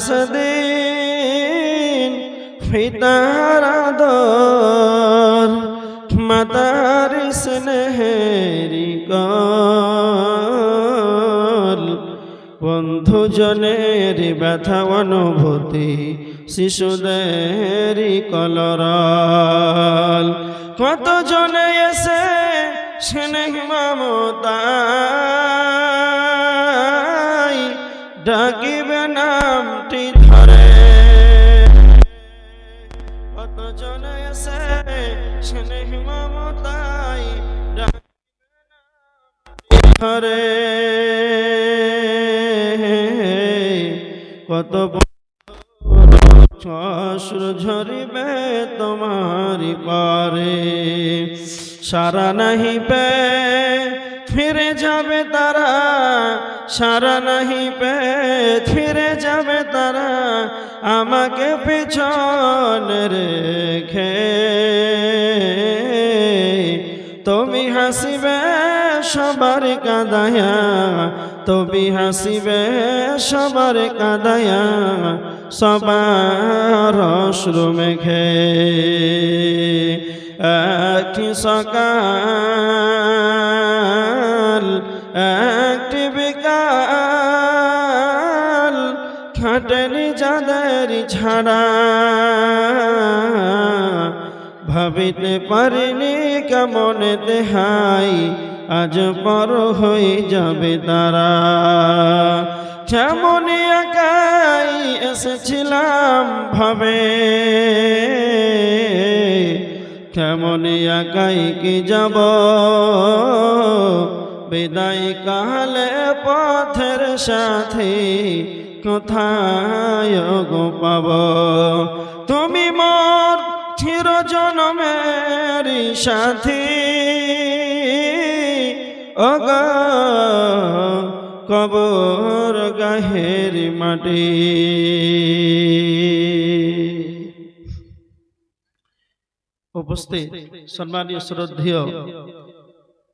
সেদিন পিতার আদর মাতার স্নেহেরি কল বন্ধুজনের ব্যথা অনুভূতি শিশুদেরই কলরল কত জনে এসে স্নেহ মমতায় ডাকিবে নামটি ধরে কত জনে এসে স্নেহ মমতায় ডাকিবে নামটি ধরে কত অশ্রু ঝরিবে তোমারি পারে সারা নাহি পে ফিরে যাবে তারা সারা নাহি পে ফিরে যাবে তারা আমাকে পিছন রেখে তুমি হাসিবে সবার কাঁদায়া তুমি হাসিবে সবার কাঁদায়া সবার অশ্রু মেখে একটি সকাল একটি বিকাল খাটেনি যাদের ছাড়া ভাবিতে পারিনি কেমন দেহাই আজ পর হয়ে যাবে তারা কেমন একাই এসেছিলাম ভাবে কেমন একাই কি যাব বিদায় কালে পথের সাথে কোথায় গো পাব তুমি মোর চিরজনমের সাথী ওগো কবর গাহের মাটি উপস্থিত সম্মানীয় শ্রদ্ধেয়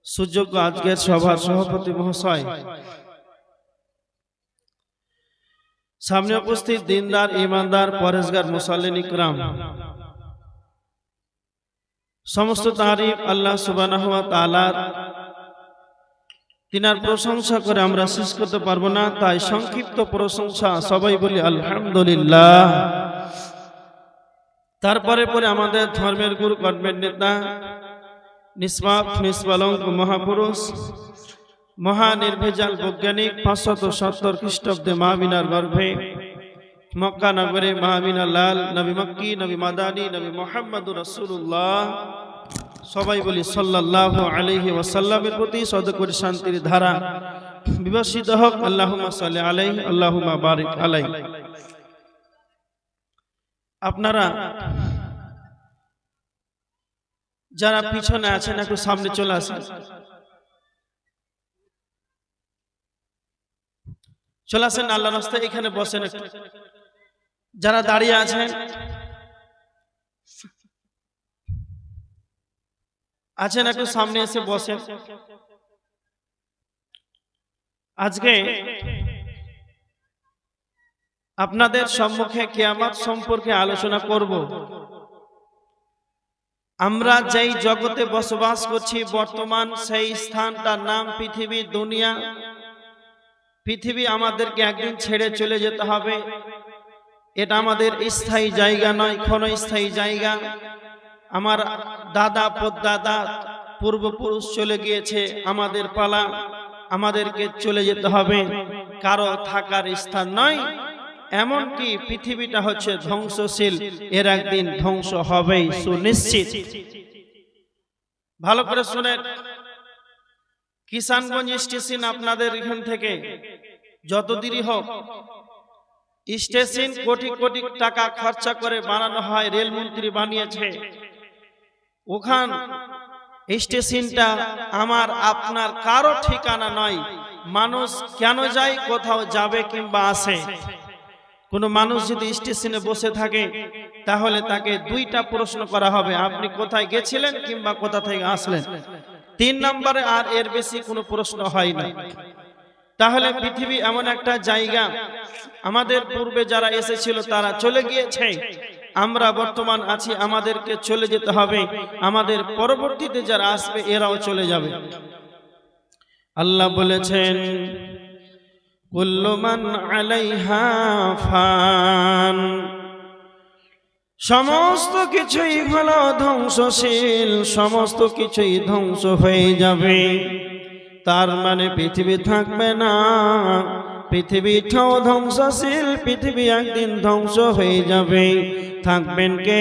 সুযোগ্য আজকের সভার সভাপতি মহাশয় সামনে উপস্থিত দিনদার ইমানদার পরেশগার মুসাল্লিন ইকরাম সমস্ত তারিফ আল্লাহ সুবহানাহু ওয়া তাআলার তিনার প্রশংসা করে আমরা শেষ করতে পারবো না তাই সংক্ষিপ্ত প্রশংসা সবাই বলি আলহামদুলিল্লাহ তারপরে পরে আমাদের ধর্মের গুরু কর্মের নেতা নিষ্পাপ নিষ্কলঙ্ক মহাপুরুষ মহানির্ভেজাল বৈজ্ঞানিক 570 খ্রিস্টাব্দে মাহমিনার গর্ভে মক্কা নগরে মাহমিনা লাল নবী মক্কি নবী মাদানী নবী মুহাম্মদুর রাসূলুল্লাহ সবাই বলি সাল্লাল্লাহু আলাইহি ওয়াসাল্লামের প্রতি সদকরি শান্তির ধারা বিবর্ষিত হোক আল্লাহুম্মা সাল্লি আলাইহি আল্লাহুম্মা বারিক আলাইহি আপনারা যারা পিছনে আছেন একটু সামনে চলে আসেন চলে আসেন আল্লাহর রাস্তায় এখানে বসেন একটু যারা দাঁড়িয়ে আছেন একটু সামনে এসে বসেন আজকে আপনাদের সম্মুখে কিয়ামত সম্পর্কে আলোচনা করব আমরা যেই জগতে বসবাস করছি বর্তমান সেই স্থানটার নাম পৃথিবী দুনিয়া পৃথিবী আমাদেরকে একদিন ছেড়ে চলে যেতে হবে এটা আমাদের স্থায়ী জায়গা নয় ক্ষণস্থায়ী জায়গা আমার দাদা পরদাদা পূর্বপুরুষ চলে গিয়েছে আমাদের পালা আমাদেরকে চলে যেতে হবে কারো থাকার স্থান নয় এমনকি পৃথিবীটা হচ্ছে ধ্বংসশীল এর একদিন ধ্বংস হবেই সুনিশ্চিত ভালো করে শুনেন কিষানগঞ্জ স্টেশন আপনাদের এখান থেকে যত দেরি হোক স্টেশন কোটি কোটি টাকা খরচা করে বানানো হয় রেলমন্ত্রী বানিয়েছে ওখান স্টেশনটা আমার আপনার কারো ঠিকানা নয় মানুষ কেন যায় কোথাও যাবে কিংবা আসে কোনো মানুষ যদি স্টেশনে বসে থাকে তাহলে তাকে দুইটা প্রশ্ন করা হবে আপনি কোথায় গেছিলেন কিংবা কোথা থেকে আসলেন 3 নম্বরে আর এর বেশি কোনো প্রশ্ন হয় না তাহলে পৃথিবী এমন একটা জায়গা, আমাদের পূর্বে যারা এসেছিল তারা চলে গিয়েছে, আমরা বর্তমান আছি, আমাদেরকে চলে যেতে হবে, আমাদের পরবর্তীতে যারা আসবে এরাও চলে যাবে। আল্লাহ বলেছেন কুল্লু মান আলাইহা ফান, সমস্ত কিছুই হলো ধ্বংসশীল, সমস্ত কিছুই ধ্বংস হয়ে যাবে। তার মানে পৃথিবী থাকবে না, পৃথিবীটাও ধ্বংসশীল, পৃথিবী একদিন ধ্বংস হয়ে যাবে। থাকবেন কে?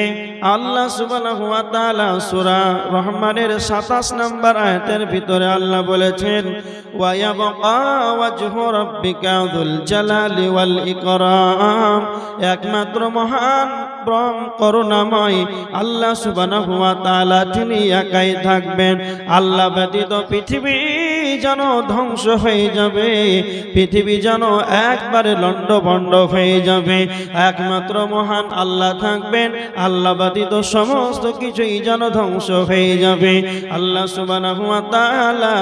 আল্লাহ সুবহানাহু ওয়া তাআলা সূরা রহমানের 27 নম্বর আয়াতের ভিতরে আল্লাহ বলেছেন ওয়া ইয়াবকা ওয়াজহু রাব্বিকা যুল জালালি ওয়াল ইকরাম, একমাত্র মহান পরম করুণাময় আল্লাহ সুবহানাহু ওয়া তাআলা তিনি একাই থাকবেন। আল্লাহ ব্যতীত পৃথিবী যেন ধ্বংস হয়ে যাবে, পৃথিবী যেন একবারে লণ্ডভণ্ড হয়ে যাবে। একমাত্র মহান আল্লাহ থাকবেন, আল্লাহ ব্যতীত সমস্ত কিছুই যেন ধ্বংস হয়ে যাবে। আল্লাহ সুবহানাহু ওয়া তাআলা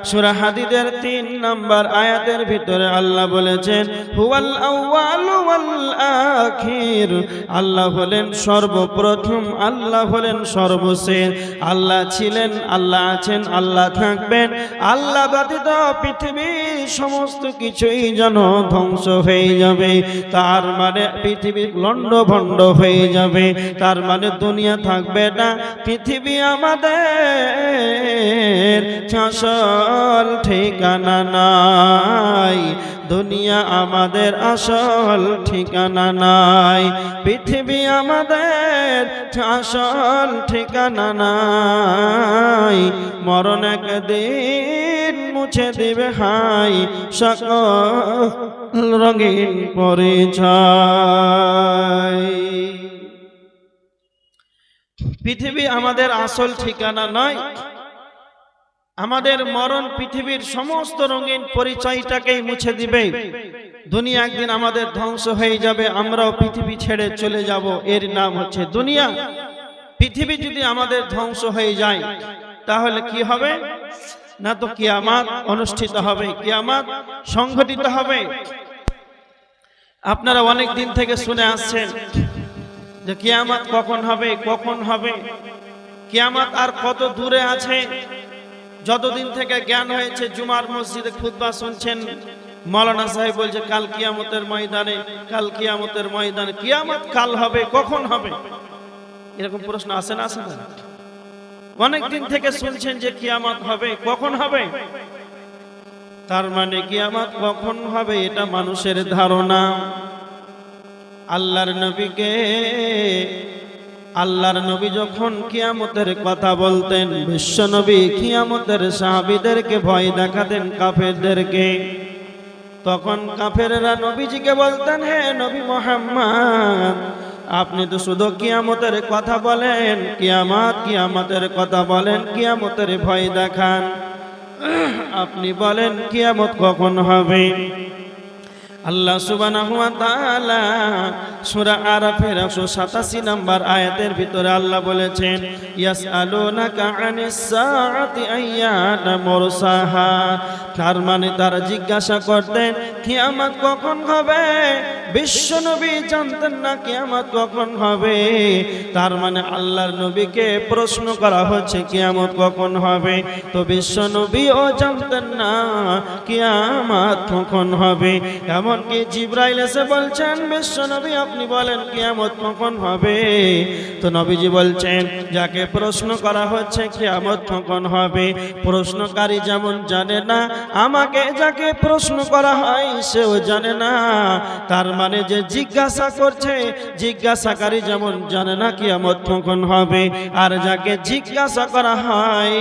সূরা হাদীদের 3 নম্বর আয়াতের ভিতরে আল্লাহ বলেছেন হুয়াল আউয়ালু ওয়াল আখির, আল্লাহ হলেন সর্বপ্রথম, আল্লাহ হলেন সর্বশেষ। আল্লাহ ছিলেন, আল্লাহ আছেন, আল্লাহ থাকবেন। আল্লাহ ব্যতীত পৃথিবীর সমস্ত কিছুই যেন ধ্বংস হয়ে যাবে। তার মানে পৃথিবী লণ্ডভণ্ড হয়ে যাবে, তার মানে দুনিয়া থাকবে না। পৃথিবী আমাদের আসল ঠিকানা নাই, দুনিয়া আমাদের আসল ঠিকানা নাই, পৃথিবী আমাদের আসল ঠিকানা নাই। মরণ একদিন মুছে দিবে হাই সকল রঙিন পরিচয়। পৃথিবী আমাদের আসল ঠিকানা নয়, আমাদের মরণ পৃথিবীর সমস্ত রঙিন পরিচয়টাকেই মুছে দিবে। দুনিয়া একদিন আমাদের ধ্বংস হয়ে যাবে, আমরাও পৃথিবী ছেড়ে চলে যাব, এর নাম হচ্ছে দুনিয়া। পৃথিবী যদি আমাদের ধ্বংস হয়ে যায় তাহলে কি হবে? না তো কিয়ামত অনুষ্ঠিত হবে, কিয়ামত সংঘটিত হবে। আপনারা অনেক দিন থেকে শুনে আসছেন যে কিয়ামত কখন হবে, কখন হবে। কিয়ামত আর কত দূরে আছে? যতদিন থেকে জ্ঞান হয়েছে জুমার মসজিদে খুতবা শুনছেন, মৌলানা সাহেব বলছে কাল কিয়ামতের ময়দানে, কাল কিয়ামতের ময়দানে। কিয়ামত কাল হবে, কখন হবে? এরকম প্রশ্ন আসে না, আসে না? অনেক দিন থেকে শুনছেন যে কিয়ামত হবে, কখন হবে? তার মানে কিয়ামত কখন হবে এটা মানুষের ধারণা। আল্লাহর নবী যখন কিয়ামতের কথা বলতেন, বিশ্ব নবী কিয়ামতের সাহাবীদেরকে ভয় দেখাতেন, কাফেরদেরকে। তখন কাফেররা নবীজিকে বলতেন হে নবী মুহাম্মদ, আপনি তো শুধু কিয়ামতের কথা বলেন, কিয়ামতের কথা বলেন, কিয়ামতের ভয় দেখান, আপনি বলেন কিয়ামত কখন হবে? আল্লাহ সুবহানাহু ওয়া তাআলা সূরা আরাফের 187 নম্বর আয়াতের ভিতরে আল্লাহ বলেছেন ইয়াসআলুনাকা আনিস সাআতি আইয়ানা মুরসাহা, তার মানে তারা জিজ্ঞাসা করতেন কিয়ামত কখন হবে। বিশ্ব নবী জানতেন না কিয়ামত কখন হবে। তার মানে আল্লাহর নবীকে প্রশ্ন করা হচ্ছে কিয়ামত কখন হবে, তো বিশ্ব নবীও জানতেন না কিয়ামত কখন হবে। এমনকি জিবরাইল এসে বলছেন বিশ্ব নবী আপনি বলেন কিয়ামত কখন হবে। তো নবীজি বলছেন যাকে প্রশ্ন করা হচ্ছে কিয়ামত কখন হবে, প্রশ্নকারী যেমন জানে না, আমাকে যাকে প্রশ্ন করা হয় সেও জানে না। তার মানে যে জিজ্ঞাসা করছে, জিজ্ঞাসাকারী যেমন জানে না কিয়ামত কখন হবে, আর যাকে জিজ্ঞাসা করা হয়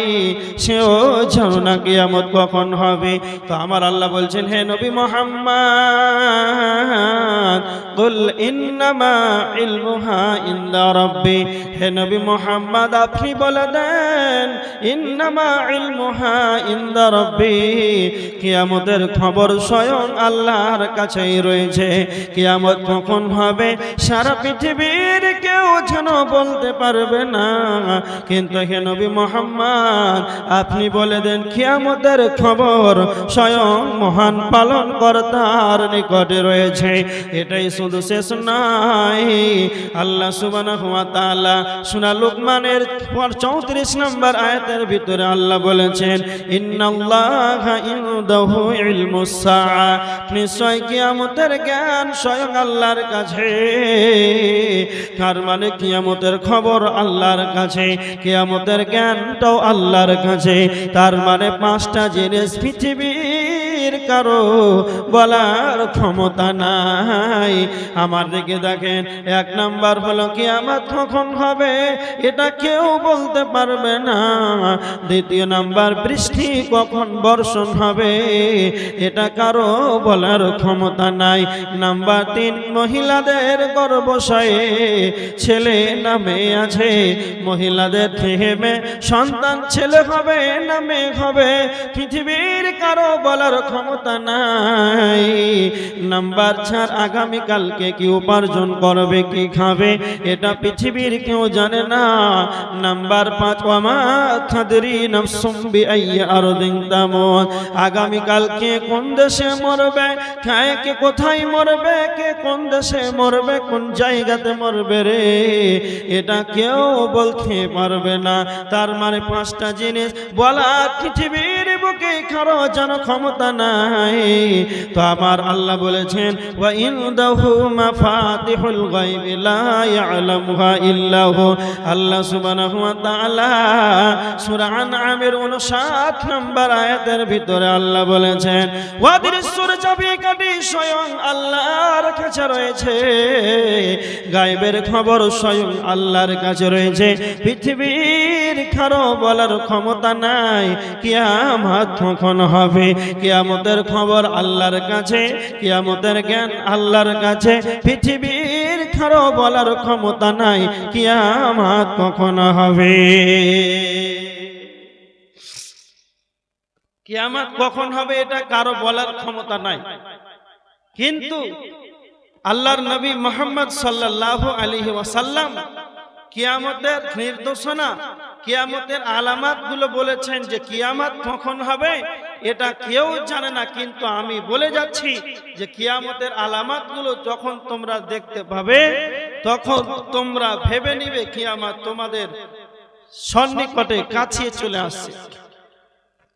সেও জানে না কিয়ামত কখন হবে। তো আমার আল্লাহ বলছেন হে নবী মুহাম্মদ কুল ইন্নামা ইলমুহা ইনদা রাব্বি, হে নবী মুহাম্মদ আপনি বলে দেন ইন্নামা ইলমুহা ইনদা রাব্বি, কিয়ামতের খবর স্বয়ং আল্লাহর কাছেই রয়েছে। কিয়ামত কখন হবে সারা পৃথিবীর কেউ যেন বলতে পারবে না। কিন্তু হে নবী মুহাম্মদ, আপনি বলে দেন কিয়ামতের খবর স্বয়ং মহান পালনকর্তার নিকটে রয়েছে। এটাই শুধু শেষ নয়, আল্লাহ সুবহানাহু ওয়া তাআলা সূরা লুকমানের 34 নম্বর আয়াতের ভিতরে আল্লাহ বলেছেন, ইন্নাল্লাহা ইনদাহু ইলমুস সাআ, নিশ্চয় কিয়ামতের জ্ঞান স্বয়ং আল্লাহর কাছে। তার মানে কিয়ামতের খবর আল্লাহর কাছে, কিয়ামতের জ্ঞানটাও আল্লাহর কাছে। তার মানে 5টা জিনিস পৃথিবীর কারো বলার ক্ষমতা নাই। আমার দিকে দেখেন, 1 নাম্বার হলো কিয়ামত কখন হবে এটা কেউ বলতে পারবে না। 2 নাম্বার, বৃষ্টি কখন বর্ষণ হবে এটা কারো বলার ক্ষমতা নাই। নাম্বার 3, মহিলাদের গর্ভাশয়ে ছেলে না মেয়ে আছে, মহিলাদের থেকে সন্তান ছেলে হবে না মেয়ে হবে পৃথিবীর কারো বলার ক্ষমতা নাই। নাম্বার 4, আগামীকালকে কি উপার্জন করবে কি খাবে এটা পৃথিবীর কেউ জানে না। নাম্বার 5, ওয়ামা তাদরি নাফসুম বিআইয়ি আরদিন তামুত, আগামীকাল কে কোন দেশে মরবে, কে কোথায় মরবে, কে কোন দেশে মরবে, কোন জায়গাতে মরবে রে এটা কেউ বলতে পারবে না। তার মানে 5টা জিনিস বলা পৃথিবীর বুকে কারো যেন ক্ষমতা নাই। তো আমার আল্লাহ বলেছেন, ওয়া ইনদাহু মাফাতিহুল গায়বি লা ইয়ালামুহা ইল্লা হু। আল্লাহ সুবহানাহু ওয়া তাআলা সূরা আনআমের 59 নম্বর আয়াতের ভিতরে আল্লাহ বলেছেন, ওয়াদিরসুর চাবিকাঠি স্বয়ং আল্লাহর কাছে রয়েছে, গায়বের খবর স্বয়ং আল্লাহর কাছে রয়েছে। পৃথিবীর কারো বলার ক্ষমতা নাই কিয়ামত কখন হবে। কিয়ামতের খবর আল্লাহর কাছে, কিয়ামতের জ্ঞান আল্লাহর কাছে। পৃথিবীর কারো বলার ক্ষমতা নাই কিয়ামত কখন হবে। কিয়ামত কখন হবে এটা কারো বলার ক্ষমতা নাই। কিন্তু আল্লাহর নবী মুহাম্মদ সাল্লাল্লাহু আলাইহি ওয়াসাল্লাম কিয়ামতের নির্দেশনা, কিয়ামতের আলামত গুলো বলেছেন যে কিয়ামত কখন হবে এটা কেউ জানে না। কিন্তু আমি বলে যাচ্ছি যে কিয়ামতের আলামত গুলো যখন তোমরা দেখতে পাবে তখন তোমরা ভেবে নিবে কিয়ামত তোমাদের সন্নিকটে কাছে চলে আসছে।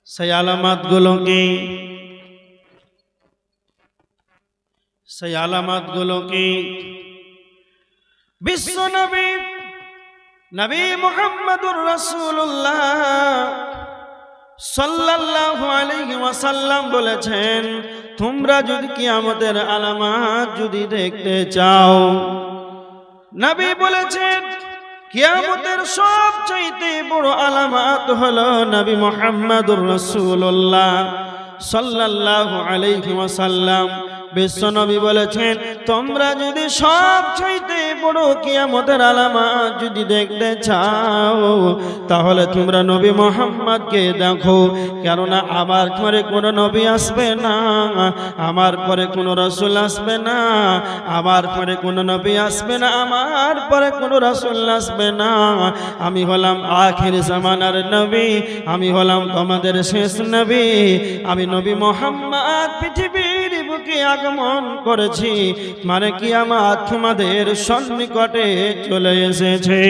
সেই আলামত গুলো কি? সেই আলামত গুলো কি? বিশ্ব নবী নবী মুহাম্মদুর রাসূলুল্লাহ সাল্লাল্লাহু আলাইহি ওয়াসাল্লাম বলেছেন, তোমরা যদি কিয়ামতের আলামত যদি দেখতে চাও, নবী বলেছেন কিয়ামতের সবচেয়ে বড় আলামত হলো নবী মুহাম্মদুর রাসূলুল্লাহ সাল্লাল্লাহু আলাইহি ওয়াসাল্লাম বিশ্ব নবী বলেছেন, তোমরা যদি সবচেয়ে বড় কিয়ামতের আলামত যদি দেখতে চাও তাহলে তোমরা নবী মুহাম্মদকে দেখো। কেননা আমার পরে কোনো নবী আসবে না, আমার পরে কোনো রাসূল আসবে না, আমার পরে কোনো নবী আসবে না, আমার পরে কোনো রাসূল আসবে না। আমি হলাম আখির জামানার নবী, আমি হলাম তোমাদের শেষ নবী। আমি নবী মুহাম্মদ পৃথিবীর বুকে আগমন করেছি, মানে কিয়ামত তোমাদের সন্নিকটে চলে এসেছে।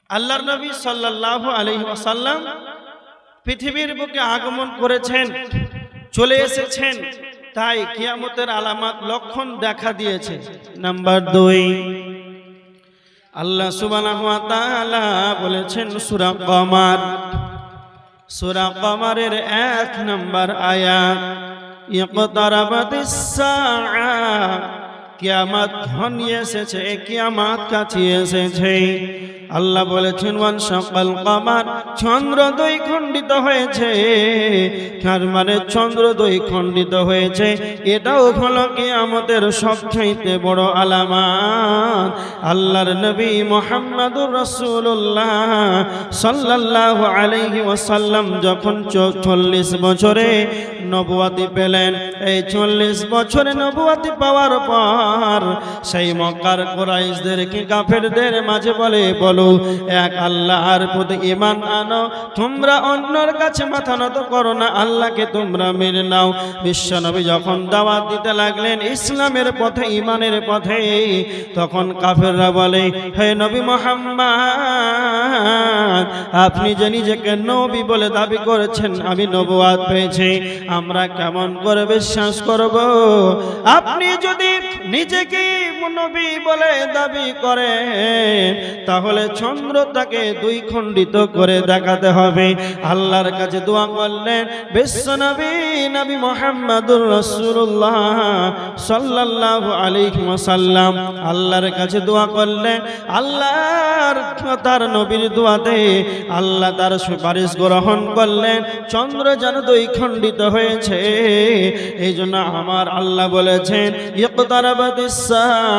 আল্লাহর নবী সাল্লাল্লাহু আলাইহি ওয়াসাল্লাম পৃথিবীর বুকে আগমন করেছেন, চলে এসেছেন, তাই কিয়ামতের আলামত লক্ষণ দেখা দিয়েছে। নাম্বার 2, আল্লাহ সুবহানাহু ওয়া তাআলা বলেছেন সূরা কমার, সূরা কমারের 1 নম্বর আয়াত, ইকতারাবাতিস সাআ, কিয়ামত ঘনিয়ে এসেছে, কিয়ামত কাছে এসেছে। আল্লাহ বলেছেন ওয়ান শাকাল কামার, চন্দ্র দুই খণ্ডিত হয়েছে। তার মানে চন্দ্র দুই খণ্ডিত হয়েছে, এটাও হলো কিয়ামতের সবচাইতে বড় আলামত। আল্লাহর নবী মুহাম্মদুর রাসূলুল্লাহ সাল্লাল্লাহু আলাইহি ওয়াসাল্লাম যখন 40 বছরে নবুয়তি পেলেন, এই 40 বছরে নবুয়তি পাওয়ার পর সেই মক্কার কুরাইশদেরকে কাফেরদের মাঝে বলো এক আল্লাহর প্রতি ঈমান আনো, তোমরা অন্যের কাছে মাথা নত করো না, আল্লাহকে তোমরা মেনে নাও। বিশ্বনবী যখন দাওয়াত দিতে লাগলেন ইসলামের পথে, ঈমানের পথে, তখন কাফেররা বলে, হে নবী মুহাম্মদ, আপনি যে নিজেকে নবী বলে দাবি করেছেন, আমি নবুয়ত পেয়েছি, আমরা কেমন করে বিশ্বাস করব? আপনি যদি নিজেকে নবী বলে দাবি করেন তাহলে চন্দ্রটাকে দুই খণ্ডিত করে দেখাতে হবে। আল্লাহর কাছে দোয়া করলেন বিশ্বনবী নবী মুহাম্মদুর রাসূলুল্লাহ সাল্লাল্লাহু আলাইহি ওয়াসাল্লাম, আল্লাহর কাছে দোয়া করলেন, আল্লাহর তার নবীর দোয়াতে আল্লাহ তার সুপারিশ গ্রহণ করলেন, চন্দ্র যেন দুই খণ্ডিত হয়েছে। এই জন্য আমার আল্লাহ বলেছেন ইকতারাবাতিস সাআ,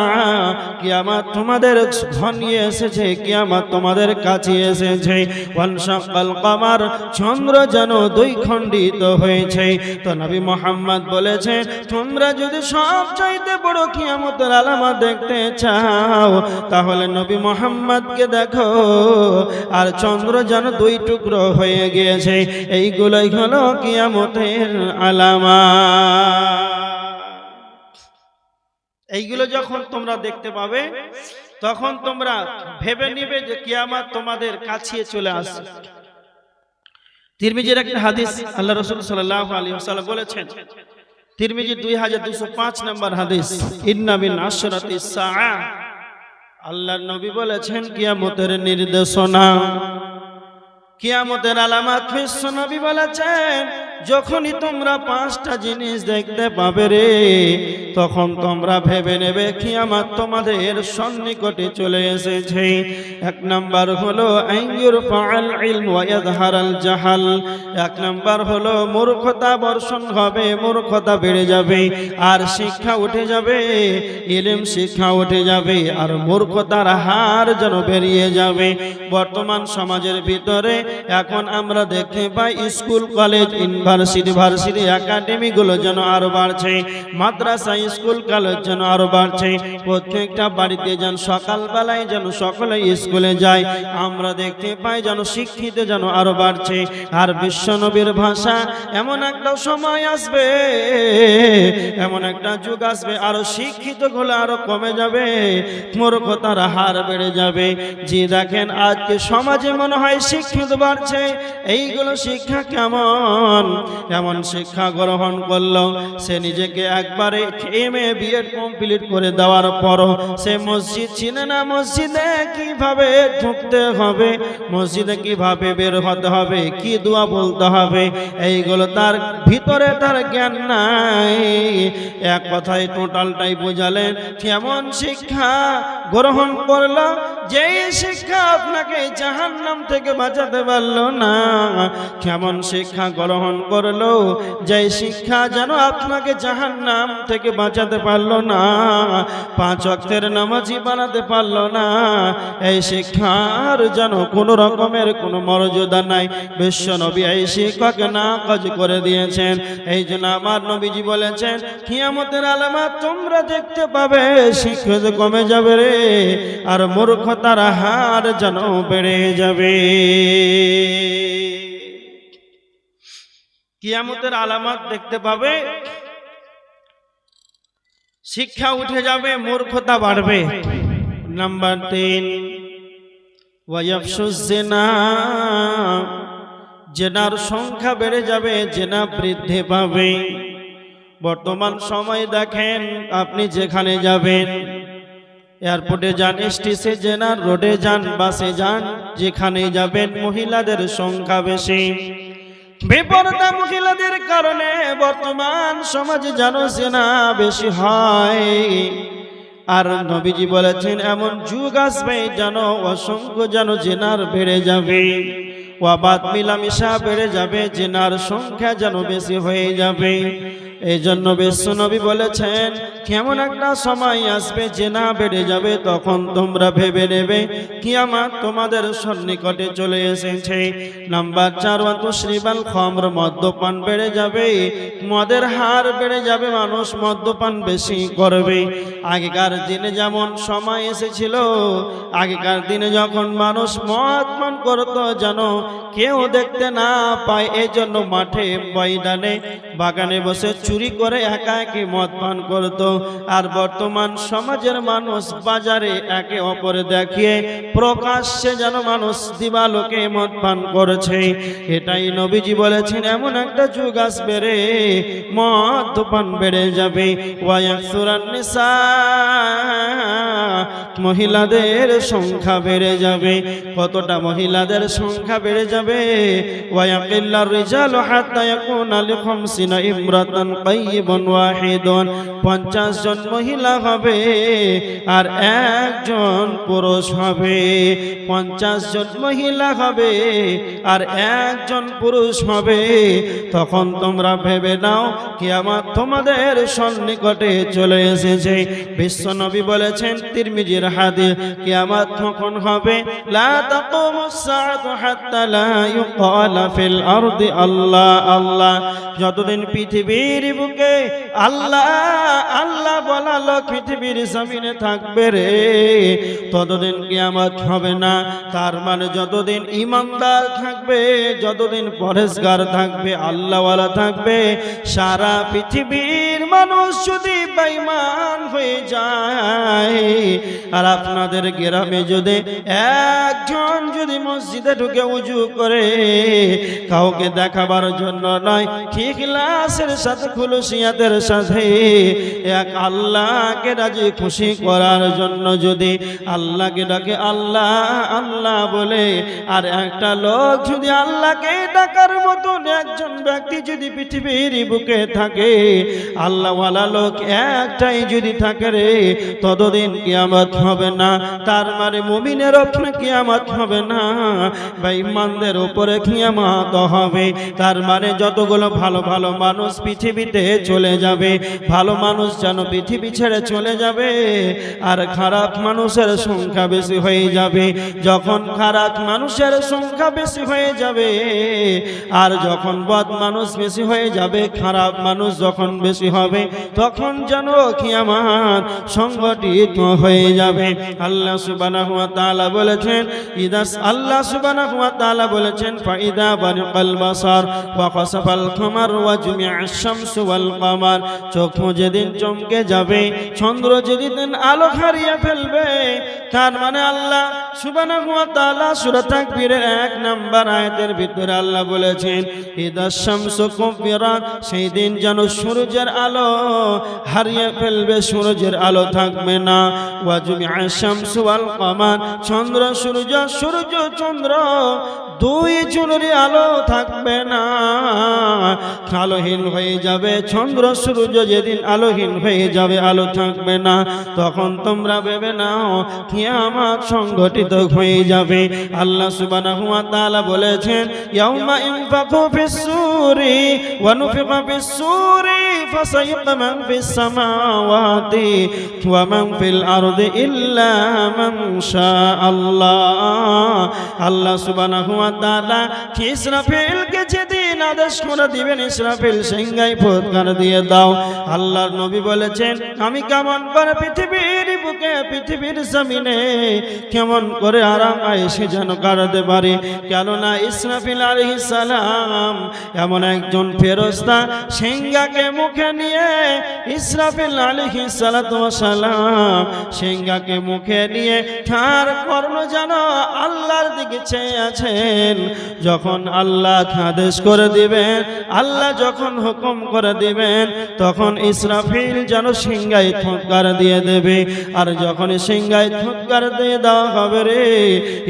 কিয়ামত তোমাদের ঘনিয়ে এসেছে, কিয়ামত তোমাদের কাছে এসেছে। ওয়ানশাকাল কামার, চন্দ্র যেন দুই খণ্ডিত হয়েছে। তো নবী মুহাম্মদ বলেছেন, তোমরা যদি সবচাইতে বড় কিয়ামতের আলামত দেখতে চাও তাহলে নবী মুহাম্মদকে দেখো, আর চন্দ্র যেন দুই টুকরো হয়ে গিয়েছে, এইগুলোই হলো কিয়ামতের আলামত। এইগুলো যখন তোমরা দেখতে পাবে তখন তোমরা ভেবে নিবে যে কিয়ামত তোমাদের কাছে চলে আসছে। তিরমিজির একটা হাদিস, আল্লাহ রাসূল সাল্লাল্লাহু আলাইহি ওয়াসাল্লাম বলেছেন, তিরমিজি 2205 নম্বর হাদিস, ইন্না মিন আশরাতিস সাআ, আল্লাহর নবী বলেছেন কিয়ামতের নির্দেশনা, কিয়ামতের আলামত বিশ্বনবী বলেছেন, যখনই তোমরা 5টা জিনিস দেখতে পাবে রে, তখন তোমরা ভেবে নেবে কিয়ামত তোমাদের সন্নিকটে চলে এসেছে। 1 নাম্বার হলো আইয়ুর ফাআল ইলম ওয়া ইয়াযহারাল জাহাল, 1 নাম্বার হলো মূর্খতা বর্ষণ হবে, মূর্খতা বেড়ে যাবে আর শিক্ষা উঠে যাবে, ইলম শিক্ষা উঠে যাবে আর মূর্খতার হার যেন বেরিয়ে যাবে। বর্তমান সমাজের ভিতরে এখন আমরা দেখতে পাই স্কুল, কলেজ, ভার্সিটি একাডেমিগুলো যেন আরো বাড়ছে, মাদ্রাসা, স্কুল, কলেজ যেন আরো বাড়ছে। প্রত্যেকটা বাড়িতে যেন সকালবেলায় যেন সকলে স্কুলে যায়, আমরা দেখতে পাই যেন শিক্ষিত যেন আরো বাড়ছে। আর বিশ্বনবীর ভাষা, এমন একটা সময় আসবে, এমন একটা যুগ আসবে, আরো শিক্ষিত গুলো আরো কমে যাবে, মূর্খতার হার বেড়ে যাবে। যে দেখেন আজকে সমাজে মনে হয় শিক্ষিত বাড়ছে, এইগুলো শিক্ষা কেমন? এমন শিক্ষা গ্রহণ করলো, সে নিজেকে একবারে এমএ বিএড কমপ্লিট করে দেওয়ার পর সে মসজিদ চিনে না, মসজিদে কিভাবে ঢুকতে হবে, মসজিদে কিভাবে বের হতে হবে, কি দোয়া বলতে হবে, এইগুলো তার ভিতরে তার জ্ঞান নাই। এক কথায় টোটালটাই বোঝালেন, কেমন শিক্ষা গ্রহণ করলো, যেই শিক্ষা আপনাকে জাহান্নাম থেকে বাঁচাতে পারলো না। কেমন শিক্ষা গ্রহণ করলো, যেই শিক্ষা যেন আপনাকে জাহান্নাম থেকে বাঁচাতে পারলো না, 5 ওয়াক্তের নামাজি বানাতে পারলো না। এই শিক্ষার যেন কোনো রকমের কোনো মর্যাদা নাই। বিশ্বনবী এই শিক্ষাকে নাকচ করে দিয়েছেন। এই জন্য আমার নবীজি বলেছেন, কিয়ামতের আলামত তোমরা দেখতে পাবে, শিক্ষা কমে যাবে রে, আর মূর্খতার হার যেন বেড়ে যাবে। কিয়ামতের আলামত দেখতে পাবে, শিক্ষা উঠে যাবে, মূর্খতা বাড়বে। নাম্বার 3, ওয়ায়াফশুজ জিনা, জেনার সংখ্যা বেড়ে যাবে, জেনা বৃদ্ধি পাবে। বর্তমান সময় দেখেন, আপনি যেখানে যাবেন, এয়ারপোর্টে যান, স্টেশনে যান, রোডে যান, বাসে যান, যেখানে যাবেন মহিলাদের সংখ্যা বেশি। বেপরদা মহিলাদের কারণে বর্তমান সমাজে যেন জিনা বেশি হয়। আর নবীজি বলেছেন এমন যুগ আসবে যেন অসংখ্য যেন জেনার বেড়ে যাবে, ওয়াবাদ মিলামিশা বেড়ে যাবে, জেনার সংখ্যা যেন বেশি হয়ে যাবে। এই জন্য বিশ্বনবী বলেছেন কেমন একটা সময় আসবে জেনা বেড়ে যাবে, তখন তোমরা ভেবে নেবে কিয়ামত তোমাদের সন্নিকটে চলে এসেছে। নাম্বার 4, ওয়াতুশরিবাল খামর, মদ্যপান বেড়ে যাবে, মদের হার বেড়ে যাবে, মানুষ মদ্যপান বেশি করবে। আগেকার দিনে যেমন সময় এসেছিল, আগেকার দিনে যখন মানুষ মদ পান করত যেন কেউ দেখতে না পায়, এই জন্য মাঠে ময়দানে বাগানে বসে চুরি করে একা একে মদ পান করত। আর বর্তমান সমাজের মানুষ বাজারে একে অপরে দেখিয়ে প্রকাশ্যে যেন মানুষ দিবালোকে মদ পান করেছে। এটাই নবীজি বলেছেন এমন একটা যুগ আসবে রে, মদ পান বেড়ে যাবে। ওয়ায়াকসুরান নিসা, মহিলাদের সংখ্যা বেড়ে যাবে। কতটা মহিলাদের সংখ্যা বেড়ে যাবে? ওয়ায়াকিল্লার রিজালু হাত্তা ইয়াকুনা লিখামসিনা ইমরাতান কাইয়িবুন ওয়াহিদুন, 50 জন মহিলা হবে আর একজন পুরুষ হবে। 50 জন মহিলা হবে আর একজন পুরুষ হবে। তখন তোমরা ভেবে নাও কিয়ামত তোমাদের সন্নিকটে চলে এসেছে। বিশ্বনবী বলেছেন তিরমিজির হাদিস, কিয়ামত কখন হবে? লা তাকুমুস সাআতু হাত্তা লা ইউকালা ফিল আরদি আল্লাহ আল্লাহ। যতদিন পৃথিবীর বুকে আল্লাহ আল্লাহ বলা লোক পৃথিবীর জমিনে থাকবে রে, ততদিন কিয়ামত হবে না। তার মানে যতদিন ইমানদার থাকবে, যতদিন পরেশগার থাকবে, আল্লাহওয়ালা থাকবে, সারা পৃথিবীর মানুষ যদি বেঈমান হয়ে যায়, আর আপনাদের গ্রামে যদি একজন যদি মসজিদে ঢুকে উজু করে, কাউকে দেখাবার জন্য নয়, ঠিক ইখলাসের সাথে খুলুসিয়াতের সাথে এক আল্লাহকে রাজি খুশি করার জন্য যদি আল্লাহকে ডাকে আল্লাহ আল্লাহ বলে, আর একটা লোক যদি আল্লাহকে ডাকার মতন একজন ব্যক্তি যদি পৃথিবীর বুকে থাকে, আল্লাহওয়ালা লোক একটাই যদি থাকে রে, ততদিন কিয়ামত হবে না। তার মানে মুমিনের উপরে কিয়ামত হবে না, বেঈমানদের উপরে কিয়ামত হবে। তার মানে যতগুলো ভালো ভালো মানুষ পৃথিবীতে চলে যাবে, ভালো মানুষ যেন পৃথিবী ছেড়ে চলে যাবে, আর খারাপ মানুষের সংখ্যা বেশি হয়ে যাবে। যখন খারাপ মানুষের সংখ্যা বেশি হয়ে যাবে, আর যখন বদ মানুষ বেশি হয়ে যাবে, খারাপ মানুষ যখন বেশি হবে, তখন যেন কিয়ামত সংগঠিত হয়ে যাবে। আল্লাহ সুবহানাহু ওয়া তাআলা বলেছেন, আল্লাহ সুবহানাহু ওয়া তাআলা বলেছেন, ফাইদা বারিকাল বাসার ওয়া খাসাফাল কামার ওয়া জুমিআশ শামসু ওয়াল কামার। চোখ যেদিন চমকে যাবে, চন্দ্র যেদিন আলো হারিয়ে ফেলবে, তার মানে আল্লাহ সুবহানাহু ওয়া তাআলা সূরা তাকবীরের 1 নম্বর আয়াতের ভিতরে আল্লাহ বলেছেন, ইদাশ শামসু কুবিরাত, সেই দিন যেন সূর্যের আলো হারিয়ে ফেলবে, সূর্যের আলো থাকবে না। ওয়া জুমিআশ শামসু ওয়াল কামার, চন্দ্র সূর্য, সূর্য চন্দ্র দুই জনের আলো থাকবে না, আলোহীন হয়ে যাবে। চন্দ্র সূর্য যেদিন আলোহীন হয়ে যাবে, আলো থাকবে না, তখন তোমরা ভেবে নাও কিয়ামত সংঘটিত হয়ে যাবে। আল্লাহ সুবহানাহু ওয়া তাআলা বলেছেন, ইয়াউমা ইনফাকু ফিস-সূরি ওয়া নুফিকা ফিস-সূরি ফাসাইকা মান ফিস-সামাওয়াতি ওয়া মান ফিল আরদি ইল্লা মান শাআল্লাহ। আল্লাহ সুবহানাহু ওয়া তাআলা ইসরাফিলকে যেদিন আদেশ করে দিবেন, ইসরাফিল সিংহায় ফুৎকার দিয়ে দাও। আল্লাহর নবী বলেছেন, আমি কেমন করে পৃথিবীর বুকে, পৃথিবীর জমিনে কেমন করে আরাম আয়েশে যেন কাটাতে পারি, কেননা ইসরাফিল আলাইহিস সালাম এমন একজন ফেরেশতা, সিংহাকে মুখে নিয়ে ইসরাফিল আলাইহিস সালাতু ওয়াস সালাম সিংহাকে মুখে নিয়ে তার কর্ণ যেন আল্লাহর দিকে চেয়ে আছেন। যখন আল্লাহ আদেশ করে দিবেন, আল্লাহ যখন হুকুম করে দিবেন, তখন ইসরাফিল যেন সিংহায় ফুৎকার দিয়ে দেবে। আর যখন সিংহায় ফুৎকার দিয়ে দেওয়া হবে রে,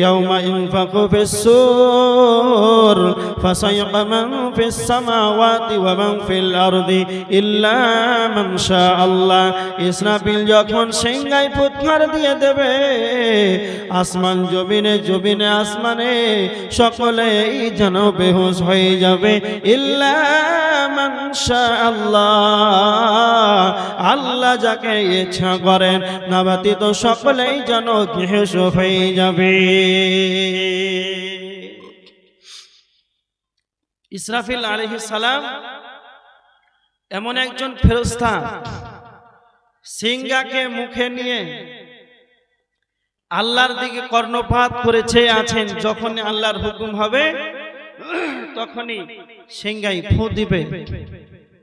ইয়াউমা ইনফাকু ফিস-সূর ফাসাইকা মান ফিস সামাওয়াতি ওয়া মান ফিল আরদি ইল্লা মান শাআল্লাহ। ইসরাফিল যখন সিংহায় ফুৎকার দিয়ে দেবে, আসমান জমিনে জমিনে আসমানে সকলেই যেন বেহুশ হয়ে যাবে, ইল্লা মান শাআল্লাহ, আল্লাহ যাকে ইচ্ছা করেন না ব্যতীত সকলেই যেন বেহুশ হয়ে যাবে। ইসরাফিল আলাইহিস সালাম এমন একজন ফেরেশতা, সিংহাকে মুখে নিয়ে আল্লাহর দিকে কর্ণপাত করেছে আছেন। যখন আল্লাহর হুকুম হবে তখনই সিংহায় ফু দিবে,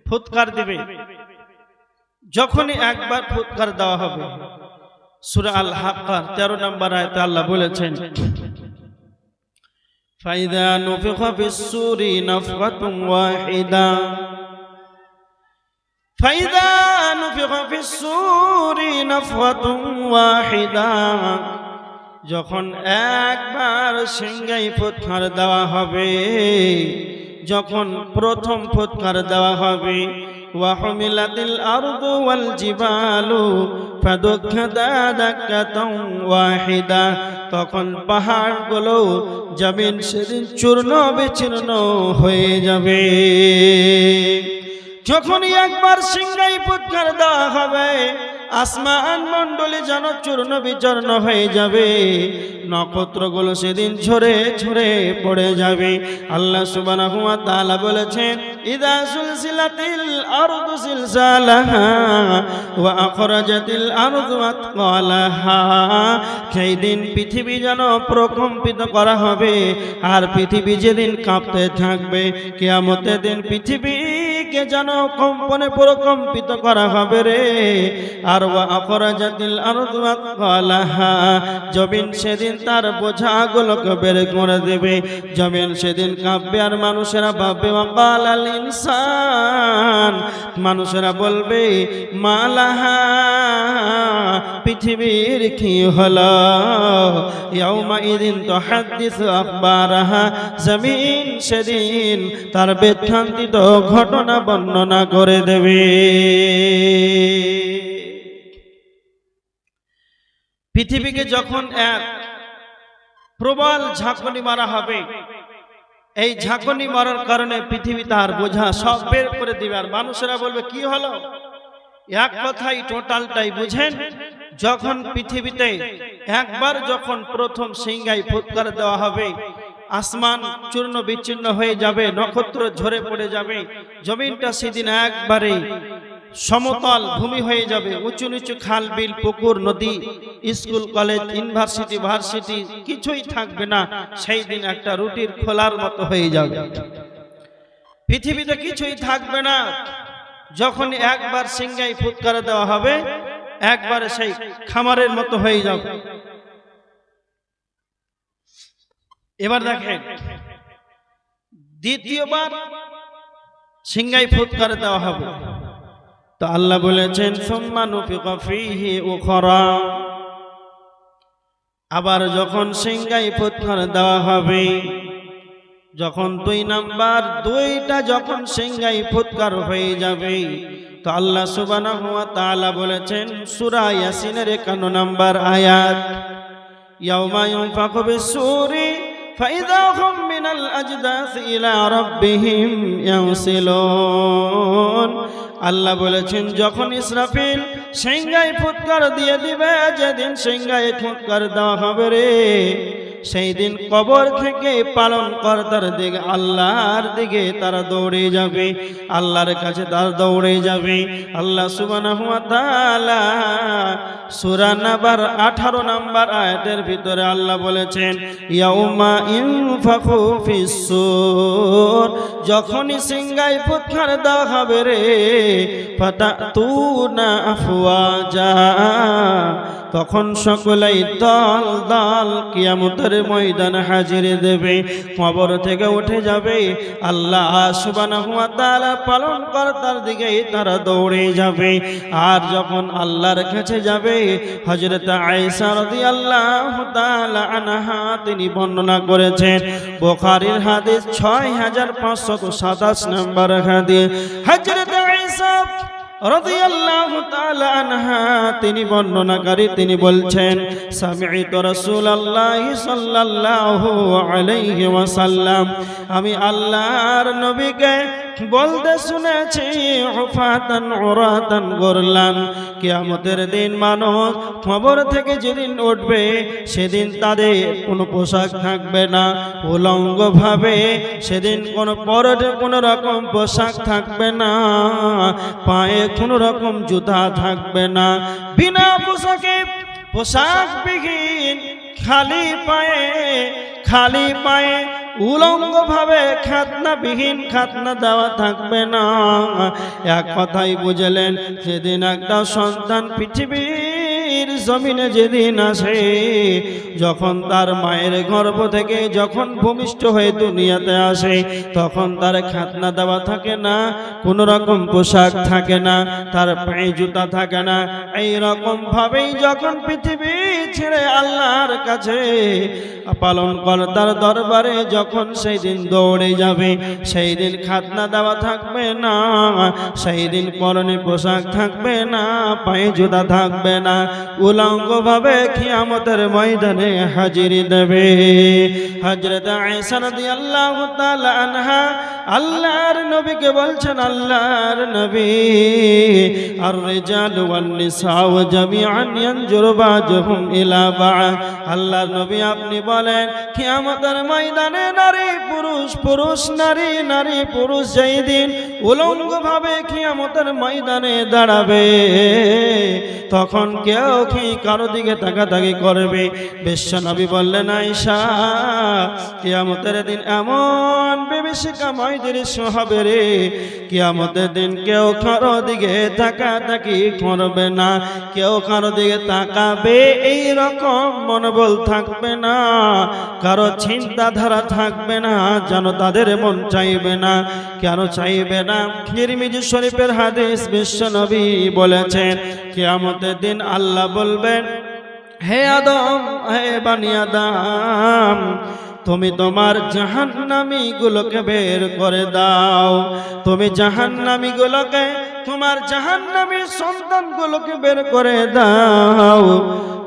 ফুৎকার দিবে। যখনই একবার ফুৎকার দেওয়া হবে, সূরা আল হাক্কার 13 নম্বর আয়াতে আল্লাহ বলেছেন, ফাইদা নুফিখা ফিস-সূরি নাফখাতুন ওয়াহিদা, ফাইদা নুফিখা ফিস-সূরি নাফখাতুন ওয়াহিদা, যখন একবার সিংহায় ফুৎকার দেওয়া হবে, যখন প্রথম ফুৎকার দেওয়া হবে, ওয়া হুমিলাতিল আরদু ওয়াল জিবালু ফাদুক্কাতা দাক্কাতান ওয়াহিদা, তখন পাহাড়গুলো জমিন সেদিন চূর্ণ বিচূর্ণ হয়ে যাবে। যখনই একবার সিংহায় ফুৎকার দেওয়া হবে, আসমান মণ্ডলী যেন চূর্ণ বিচূর্ণ হয়ে যাবে, নক্ষত্রগুলো সেদিন ঝরে ঝরে পড়ে যাবে। আল্লাহ সুবহানাহু ওয়া তাআলা বলেছেন, ইযা সুলসিলাতিল আরদু সিলসালাহা ওয়া আখরাজাতিল আরদু আতকালাহা, সেই দিন পৃথিবী যেন প্রকম্পিত করা হবে, আর পৃথিবী যেদিন কাঁপতে থাকবে, কিয়ামতের দিন পৃথিবীকে যেন কম্পনে প্রকম্পিত করা হবে রে। আর ওয়া আখরাজাতিল আরদু আতকালাহা, জমিন সেদিন তার বোঝাগুলোকে বের করে দেবে, জমিন সেদিন কাঁপবে আর মানুষেরা ভাববে, ওয়াকালাল ইনসান, মানুষেরা বলবে, মালাহা, পৃথিবীর কি হলো, ইয়াউমা ইদিন তুহাদ্দিসু আখবারাহা, জমিন সেদিন তার বৃত্তান্তিত ঘটনা বর্ণনা করে দেবে। পৃথিবীকে যখন এক প্রবল ঝাঁকুনি মারা হবে, এই ঝাঁকুনি মারার কারণে পৃথিবী তার বোঝা সব বের করে দিবে, আর মানুষেরা বলবে কি হলো। এক কথাই টোটালটাই বুঝেন, যখন পৃথিবীতে একবার যখন প্রথম সিংহায় ফুৎকার দেওয়া হবে, আসমান চূর্ণ বিচ্ছিন্ন হয়ে যাবে, নক্ষত্র ঝরে পড়ে যাবে, জমিনটা সেদিন একবারে সমতল ভূমি হয়ে যাবে, উঁচু নিচু খাল বিল পুকুর নদী স্কুল কলেজ ইউনিভার্সিটি ভার্সিটি কিছুই থাকবে না, সেই দিন একটা রুটির খোলার মতো হয়ে যাবে, পৃথিবীতে কিছুই থাকবে না। যখন একবার সিংহায় ফুৎকার দেওয়া হবে, একবারে সেই খামারের মতো হয়ে যাবে। এবার দেখেন, দ্বিতীয়বার সিংহায় ফুৎকার দেওয়া হবে, তো আল্লাহ বলেছেন, সুম্মা নুফিখা ফীহি উখরা, আবার যখন সিংহায় ফুৎকার দেওয়া হবে, যখন 2 নাম্বার দুইটা যখন সিংহায় ফুৎকার হয়ে যাবে, তো আল্লাহ সুবহানাহু ওয়া তাআলা বলেছেন সূরা ইয়াসিনের 51 নম্বর আয়াত, ইয়াউমা ইউনফাখু বিস-সূরি ফাইযা হুম মিনাল আজদাসি ইলা রাব্বিহিম ইয়ানসিলুন। আল্লাহ বলেছেন, যখন ইসরাফিল সিংহায় ফুৎকার দিয়ে দিবে, যেদিন সিংহায় ফুৎকার দেওয়া হবে রে, সেই দিন কবর থেকে পালন কর্তার দিকে আল্লাহর দিকে তারা দৌড়ে যাবে, আল্লাহর কাছে তারা দৌড়ে যাবে। আল্লাহ সুবহানাহু ওয়া তাআলা সূরা নাবার 18 নম্বর আয়াতের ভিতরে আল্লাহ বলেছেন, ইয়াউমা ইনফাখু ফিস-সূর, যখনই সিংহায় ফুৎকার দেওয়া হবে রে, ফাতাতুনা আফওয়াজা, তখন সকলেই দল দল কিয়ামতের ময়দানে হাজির দেবে, কবর থেকে উঠে যাবে, আল্লাহ সুবহানাহু ওয়া তাআলা পালনকর্তার দিকে তারা দৌড়ে যাবে। আর যখন আল্লাহর কাছে যাবে, হযরত আয়েশা রাদিয়াল্লাহু তাআলা আনহা তিনি বর্ণনা করেছেন, বুখারীর হাদিস 6527 নম্বর হাদিস। হযরত আয়েশা রাদিয়াল্লাহু তাআলা আনহা তিনি বর্ণনাকারী, তিনি বলছেন, সামি'তু রাসূলুল্লাহি সাল্লাল্লাহু আলাইহি ওয়াসাল্লাম, আমি আল্লাহর নবীকে বলতে শুনেছি, হুফাতান উরাতান গুরলান, কিয়ামতের দিন মানুষ কবর থেকে যেদিন উঠবে সেদিন তাদের কোনো পোশাক থাকবে না, উলঙ্গ ভাবে সেদিন কোনো রকম পোশাক থাকবে না, পায়ে কোনো রকম জুতা থাকবে না, বিনা পোশাকে পোশাকবিহীন খালি পায়ে উলঙ্গ ভাবে খাতনাবিহীন, খাতনা দেওয়া থাকবে না। এক কথাই বুঝলেন, যেদিন একটা সন্তান পৃথিবীর জমিনে যেদিন আসে, যখন তার মায়ের গর্ভ থেকে যখন ভূমিষ্ঠ হয়ে দুনিয়াতে আসে, তখন তার খাতনা দেওয়া থাকে না, কোনো রকম পোশাক থাকে না, তার পায়ে জুতা থাকে না। এই রকম ভাবেই যখন পৃথিবী ছেড়ে আল্লাহর কাছে পালনকর্তার দরবারে যখন সেই দিন দৌড়ে যাবে, সেই দিন খাতনা দেওয়া থাকবে না, সেই দিন পরনে পোশাক থাকবে না, পায়ে জুতা থাকবে না, উলঙ্গ ভাবে কিয়ামতের ময়দানে হাজিরি দেবে। হযরত আয়েশা রাদিয়াল্লাহু তাআলা আনহা আল্লাহর নবীকে বলছেন, আল্লাহর নবী, আর রিজালু ওয়ান নিসাউ জামিআন ইয়ানজুরু বাযুহুম ইলা বা'দ, আল্লাহর নবী আপনি বলেন, কিয়ামতের ময়দানে নারী পুরুষ নারী পুরুষ যেই দিন উলঙ্গ ভাবে কিয়ামতের ময়দানে দাঁড়াবে, তখন কেউ কি কারো দিকে তাকাতাকি করবে? বিশ্ব নবী বললেন, আয়েশা, কিয়ামতের দিন এমন বিভীষিকাময় দৃশ্য হবে রে, কিয়ামতের দিন কেউ কারো দিকে তাকাতাকি করবে না, কেউ কারো দিকে তাকাবে এই রকম মনোবল থাকবে না, কারো চিন্তাধারা থাকবে না, যেন তাদের মন চাইবে না। কেন চাইবে না? তিরমিজি শরীফের হাদিস, বিশ্ব নবী বলেছেন, কিয়ামতের দিন আল্লাহ বলবেন, হে আদম, হে বানি আদম, তুমি তোমার জাহান্নামী গুলোকে বের করে দাও, তুমি জাহান্নামী গুলোকে, তোমার জাহান্নামী সন্তানগুলোকে বের করে দাও।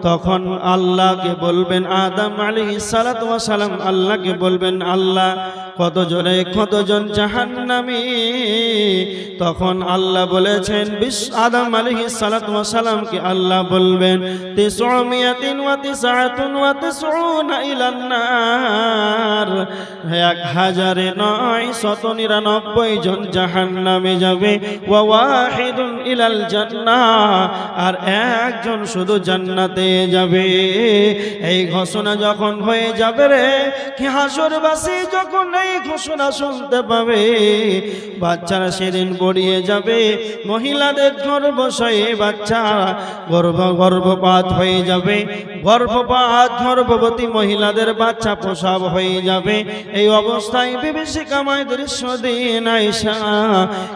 তখন আল্লাহকে বলবেন, আদম আলাইহিস সালাতু ওয়াস সালাম আল্লাহকে বলবেন, আল্লাহ কতজন জাহান্নামী? তখন আল্লাহ বলেছেন, আদম আলাইহিস সালাতু ওয়াস সালামকে আল্লাহ বলবেন, 999 ইলান নার, 1999 জন জাহান্নামে যাবে, ওয়া ওয়াহিদুন ইলাল জান্নাহ, আর একজন শুধু জান্নাতে যাবে। এই ঘোষণা যখন হয়ে যাবে রে, কি হাসরবাসী যখন এই ঘোষণা শুনতে পাবে, বাচ্চারা সেদিন গড়িয়ে যাবে, মহিলাদের গর্ভাশয়ে বাচ্চা গর্ভপাত হয়ে যাবে, গর্ভবতী মহিলাদের বাচ্চা প্রসব হয়ে যাবে। এই অবস্থায় বিভীষিকাময় দৃশ্য দিন আয়েশা,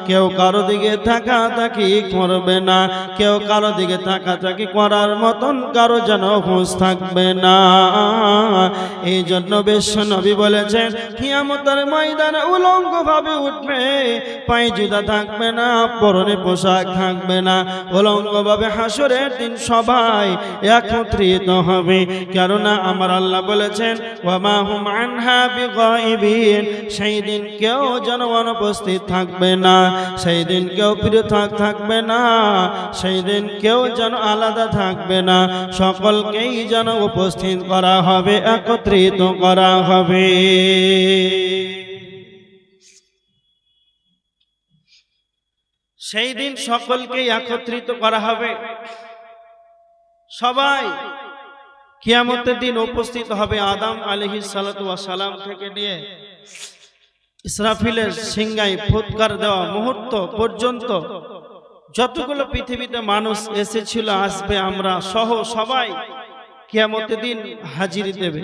কেউ কারো দিকে তাকাতাকি করবে না, কেউ কারো দিকে তাকাতাকি করার মতন কারো যেন হুঁশ থাকবে না। এই জন্য বিশ্ব নবী বলেছেন, কিয়ামতের ময়দানে উলঙ্গ ভাবে উঠবে, পায়ে জুতা থাকবে না, পরনে পোশাক থাকবে না, উলঙ্গ ভাবে হাসরের দিন সবাই একত্রিত হবে। কেননা আমার আল্লাহ বলেছেন, ওয়া মা হুম আনহা বিগাইবিন, সেই দিন কেউ যেন অনুপস্থিত থাকবে না, সেই দিন কেউ পৃথক থাকবে না, সেই দিন কেউ যেন আলাদা থাকবে না, সকলকেই যেন উপস্থিত করা হবে, একত্রিত করা হবে। সেই দিন সকলকে একত্রিত করা হবে, সবাই কিয়ামতের দিন উপস্থিত হবে। আদম আলাইহিস সালাতু ওয়াস সালাম থেকে নিয়ে ইসরাফিলের সিংহায় ফুৎকার দেওয়া মুহূর্ত পর্যন্ত যতগুলো পৃথিবীতে মানুষ এসেছিল আসবে আমরা সহ সবাই কিয়ামতের দিন হাজিরি দেবে।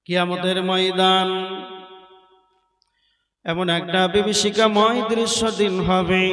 কিয়ামতের ময়দান এমন একটা বিভীষিকাময় দৃশ্য দিন হবে,